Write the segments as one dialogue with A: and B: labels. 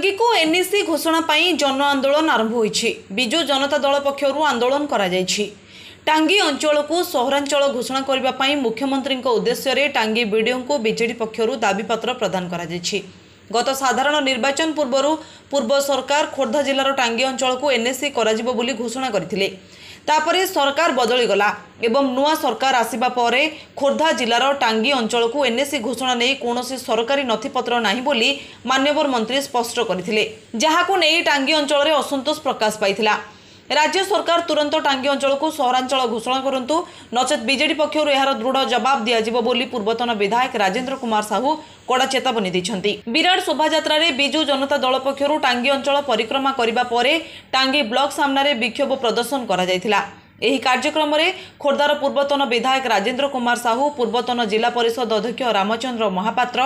A: टांगी को एनएसी घोषणा पाई जन आंदोलन आरंभ होईछि। बिजु जनता दल पक्षरु आंदोलन करा जायछि। टांगी अंचल को सहरांचल घोषणा करबा पाई मुख्यमंत्री उद्देश्य रे टांगी बीडीओ को बीजेडी पक्षरु दाबीपत्र प्रदान करा जायछि। गत साधारण निर्वाचन पूर्व सरकार खोर्धा जिलार टांगी अंचल को एनएसी कराजिबो बोली घोषणा करथिले। तापरे सरकार बदली गला एवं नुआ सरकार आसिबा परे खोर्धा जिलार टांगी अंचल को एनएसी घोषणा नहीं कौनसी सरकारी नथिपत्र नहीं बोली माननीय मंत्री स्पष्ट करथिले, जहाको नहीं टांगी अंचल रे असंतोष प्रकाश पाइथिला। राज्य सरकार तुरंत टांगी अंचल को सहरांचल घोषणा करंतु, नचेत बीजेडी पक्षरु एहार दृढ़ जवाब दियाजिबो बोली पूर्वतन विधायक राजेंद्र कुमार साहू कड़ा चेतावनी दैछंती। विराट शोभायात्रा रे बिजु जनता दल पक्षरु टांगी अंचल परिक्रमा करिबा परे टांगी ब्लॉक सामने विक्षोभ प्रदर्शन करा जायथिला। एही कार्यक्रम रे खोर्धार पूर्वतन विधायक राजेंद्र कुमार साहू, पूर्वतन जिला परिषद अध्यक्ष रामचंद्र महापात्र,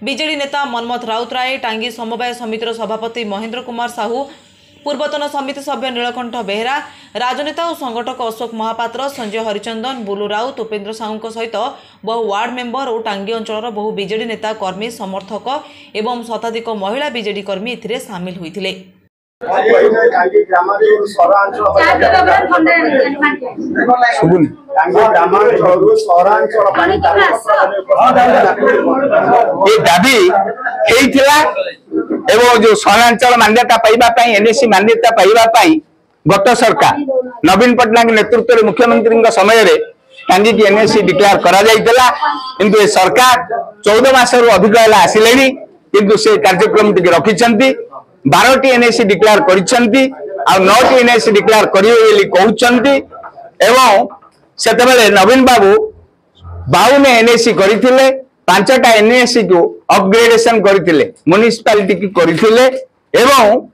A: बीजेडी नेता मनमथ राउतराय, टांगी समवाय समितिर सभापति महेंद्र कुमार साहू, पूर्वतन समिति सभ्य नीलकंठ बेहरा, राजनेता और संगठक अशोक महापात्र, संजय हरिचंदन, बुलू राउत, उपेन्द्र साहू सहित बहु वार्ड मेंबर और टांगी अंचल बहु बीजेडी नेता कर्मी समर्थक एवं शताधिक महिला बीजेडी कर्मी एथिरे सामिल होइथिले।
B: एवं जो सहरांचल मान्यता पाइबा एनएसी मान्यता पाइबा गत सरकार नवीन पट्टनायक नेतृत्व में मुख्यमंत्री समय रे टांगी की एनएसी डिक्लेयर करा जाइतला, किंतु ए सरकार 14 मास रु अधिक आसिले किंतु से कार्यक्रम टिके रखिछंती। 12टी एनएसी डिक्लेयर करिछंती आ 9टी एनएसी डिक्लेयर करिवे बोली कहउछंती। एवं सेतबेले नवीन बाबू 52 एनएसी करिथिले, 5टा एनएसी को अपग्रेडेशन करथिले, म्युनिसिपालिटी की करथिले। एवं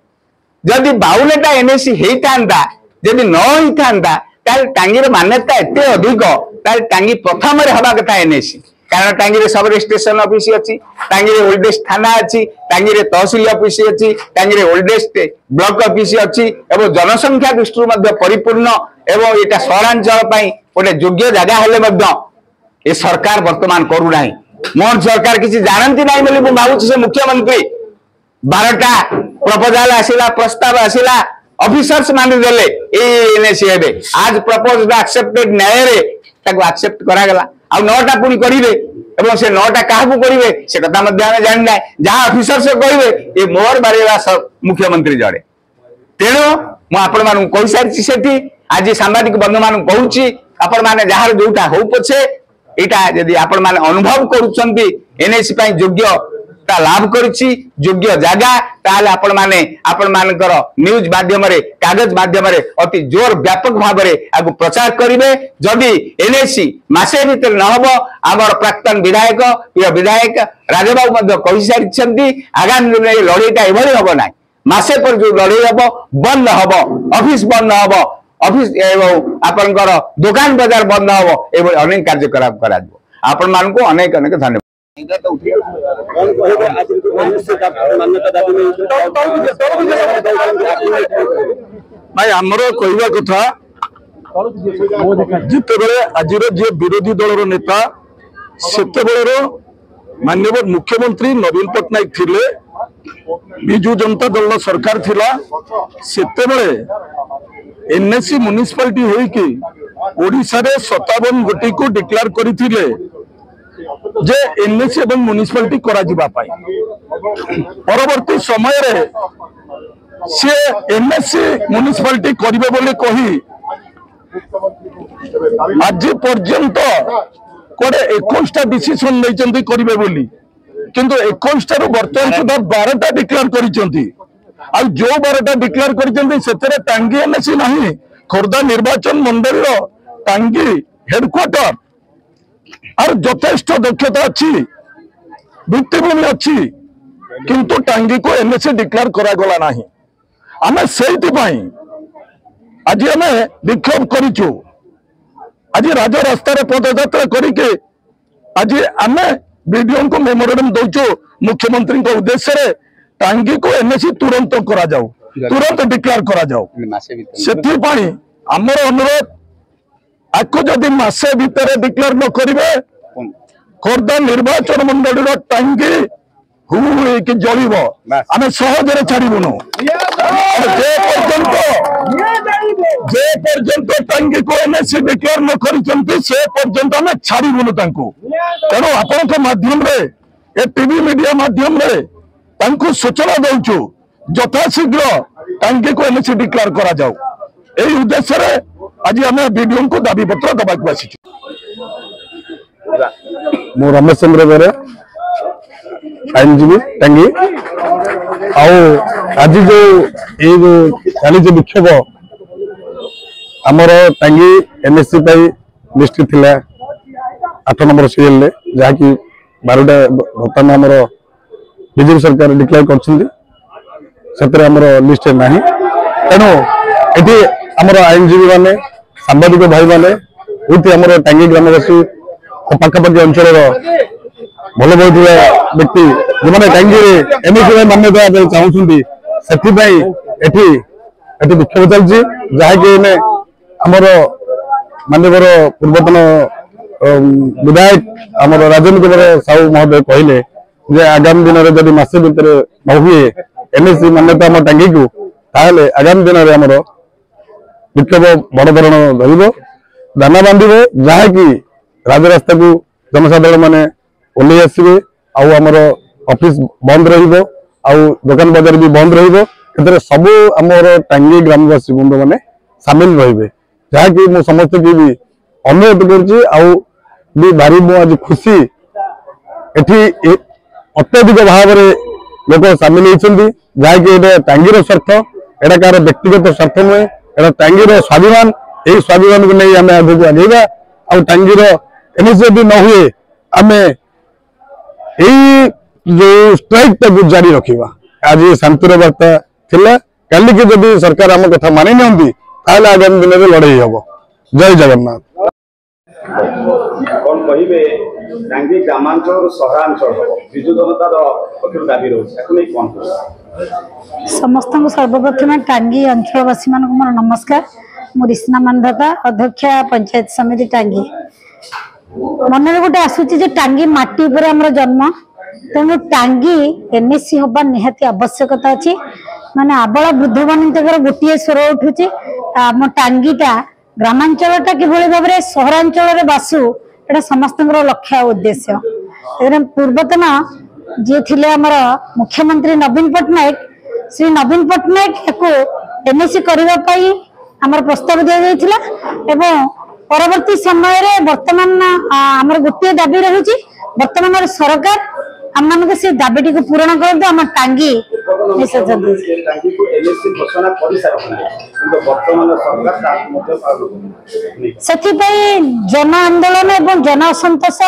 B: जदि 52टा एनएसी हेइतांदा, जदि न हेइतांदा ताल टांगीर मान्यता एते अधिक, ताल टांगी प्रथम रे हबा कथा एनएसी। कारण टांगी रे सब रजिस्ट्रेशन ऑफिस अछि, टांगी रे ओल्डेस्ट थाना अछि, टांगी रे तहसील ऑफिस अछि, टांगी रे ओल्डेस्ट ब्लॉक ऑफिस अछि एवं जनसंख्या दृष्टि मध्य परिपूर्ण एवं एटा सहरांचल पई ओटे योग्य जगह हेले मध्य ए सरकार वर्तमान करू नाही। मोहन सरकार किसी जानती नहीं बोली मु भावुछि। से मुख्यमंत्री 12टा प्रपोजल आसिला, प्रस्ताव आसिला, ऑफिसर्स मान देले एनएसी हेबे। आज प्रपोज्ड एक्सेप्टेड न्याय रे ताको एक्सेप्ट करा गला। आ 9टा पुनी करिवे एवं से 9टा काहबु करिवे से कथा मध्य हम जानि नै। जहां ऑफिसर से कहिवे ए मोर बारेला सब मुख्यमंत्री जड़े। तेणु मु आपण मानु कहि सारिछि सेठी आज सांबादिक बंधु मानु कहूछि, आपण माने जहार जोटा हो पछे एटा यदि आपण माने अनुभव करूछंती एनएसी पई योग्यता लाभ करिछि, योग्य जगह, ताले आपण मानकर न्यूज माध्यम रे, कागज माध्यम रे अति जोर व्यापक भाव रे आगु प्रचार करिवे। जदि एनएसी मासे भीतर न हबो, हमर प्राक्तन विधायक प्रिय विधायक राजबाबू मध्य कहि सारिछंती आगामी दिन रे लड़ाईटा एभली हबो नाही। मासे पर जो लड़ाई हबो बंद हबो, ऑफिस बंद हबो, ऑफिस एवं आपनकर दुकान बाजार बंद हबो, एवं अनेक कार्यक्रम करा दिबो। आपण मान को अनेक अनेक धन्यवाद।
C: भाई आमर कहवा कथा जिते आज जे विरोधी दल नेता सेते माननीय मुख्यमंत्री नवीन पट्टनायक थिले, बिजु जनता दल सरकार थिला, सेते एनएसी म्युनिसिपालिटी होइकी ओडिशा रे 57 गोटी को डिक्लेयर करिथिले जे एनएसी एवं म्युनिसिपालिटी करा जिबा पाई। परवर्ती समय रे से एनएसी म्युनिसिपालिटी करिवे बोली कही आज पर्यंत कोडे 21टा डिसीजन लेचंती करिवे बोली, किंतु 21टा रो वर्तमान सुधा 12टा डिक्लेयर करिसंती। आ जो 12टा डिक्लेयर करिसंती सेतरे टांगी एनएसी नाही। खोर्धा निर्वाचन मंडल रो टांगी हेडक्वार्टर और यथेष्ट दक्षता अच्छी, भित्तिभूमि अच्छी, किंतु टांगी को एनएसी डिक्लेयर करा गला नाही। आमे सेति पई आज आमे विक्षोभ करिछु। आज राज रास्ता रे पदयात्रा करिके आज आमे बीडीओ को मेमोरेंडम दउछु मुख्यमंत्री को उद्देश्य रे टांगी को एनएसी तुरंत करा जाऊ, तुरंत डिक्लेयर करा जाऊ। सेति पई हमर अनुरोध आको जदि मासे भीतर डिक्लेयर न करिवे खोर्धा निर्वाचन मंडल टांगी हु कि जलिब आम सहजरे छाड़बुनु जे पर्यंत टांगी को एनएससी डिक्लेयर न करिसेंती से पर्यंत आम छाड़बुनु तेणु आपण माध्यम रे टीवी मीडिया माध्यम रे तांको सूचना दउछु यथाशीघ्र टांगी को एनएससी डिक्लेयर करा जाऊ एही उद्देश्य रे आज आम वीडियो को दाबी पत्र दबाक आसी मु रमेश चंद्र बेरे आईनजीवी टांगी आज जो चली विक्षोभ आमर टांगी एनएससी लिस्ट थिला 8 नंबर सीरियल जहाँकि 12टा बर्तमान आमर बीजेपी सरकार डिक्लेयर कर लिस्ट ना तेणु ये आमर आईनजीवी माने सांबादिक भाई माने आमर टांगी ग्रामवासी पाखापाखि अंचल भल बहुत व्यक्ति जो टांगी एनएससी मान्यता चाहूँ से विक्षोभ चलती जहाँकि आमर मानवर पूर्वतन विधायक आमर राजनीति साहू महोदय कहले जे आगामी दिन में जब मसे भितर न हुए एनएससी मान्यता आम टांगी को ताहले आगामी दिन में आमर विक्षोभ बड़ धरण धर दाना बांध जहाँकि राजरास्ता को जनसाधारण मैंने ओल्लई आसवे आमर ऑफिस बंद दुकान बजार भी बंद सबू आमर टांगी ग्रामवासी बंधु मैंने सामिल रही जहाँकि मु समस्त की भी अनुरोध कर भारी मुझे खुशी एठी अत्यधिक भाव में लोक सामिल होती जहाँकि टांगीर स्वार्थ एटा कार व्यक्तिगत स्वार्थ नुहे एटा टांगीर स्वाभिमान यही स्वाभिमान को नहीं आम आगे आगेगा आ टांगीर एनएससी भी न हुए आम जो स्ट्राइक टाक जारी रखा आज शांतिर वार्ता थिला काली की जब सरकार आम कथा मानि नियंती ताहले आगामी दिन में लड़ाई हम जय जगन्नाथ
B: कौन कहिबे टांगी ग्रामांचल और सहरांचल विजु जनतार पक्षर दाबी रही कौन
D: समस्त सर्वप्रथम टांगी अंचलवासी मान मोर नमस्कार मु रिस्ना मानधाता अध्यक्ष पंचायत समिति टांगी मन गोटे आसूची टांगी माटी उपर आमर जन्म तेणु टांगी एनएससी हवा निहाती आवश्यकता अच्छी माने आबला वृद्ध मान गोटे स्वर उठुची आम टांगीटा ग्रामांचलटा किभଳି भाबरे सहरांचल बासु एटा समस्त लक्ष्य उद्देश्य पूर्वतन जे थिले आमर मुख्यमंत्री नवीन पट्टनायक श्री नवीन पट्टनायक एनएससी करने आमर प्रस्ताव दि जाइथिला एवं परवर्ती समय रे वर्तमान आमर गोटे दाबी रही वर्तमान सरकार आम मान से दाबीटी को पूरण कर आम टांगी जन आंदोलन एवं जन असंतोष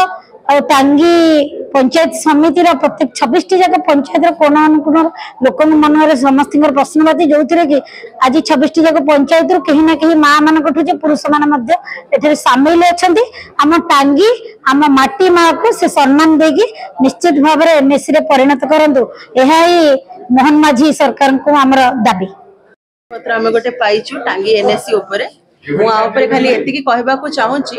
D: टांगी पंचायत समिति प्रत्येक 26 जाक पंचायत कोना अनुकोण लोक मन में समस्त प्रश्नवादी जो थे कि आज 26 जाक पंचायत कहीं ना कहीं माँ मान पुरुष मान सामिल अच्छा आम टांगी आम माटी माँ को से सम्मान देगी निश्चित भाव में एनएससी परिणत करूँ यह मोहन माझी सरकार को आमर दाबी
E: पत्र आम गोटे पाइचु टांगी एनएससी उपरे मुझे खाली एति कहवा चाहूँगी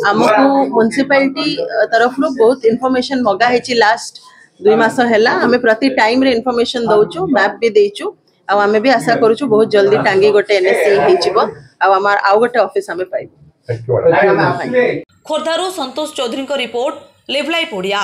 E: आमको म्युनिसिपालिटी तरफ बहुत इनफॉरमेशन मगा है लास्ट 2 मास है आम प्रति टाइम रे इनफॉरमेशन दौचु मैप भी देचु आम भी आशा करूँ बहुत जल्दी टांगी गोटे एनएससी आउ गोटे ऑफिस आम पाइबु।
A: खोर्धारू Santosh Chaudhary report live live Odia.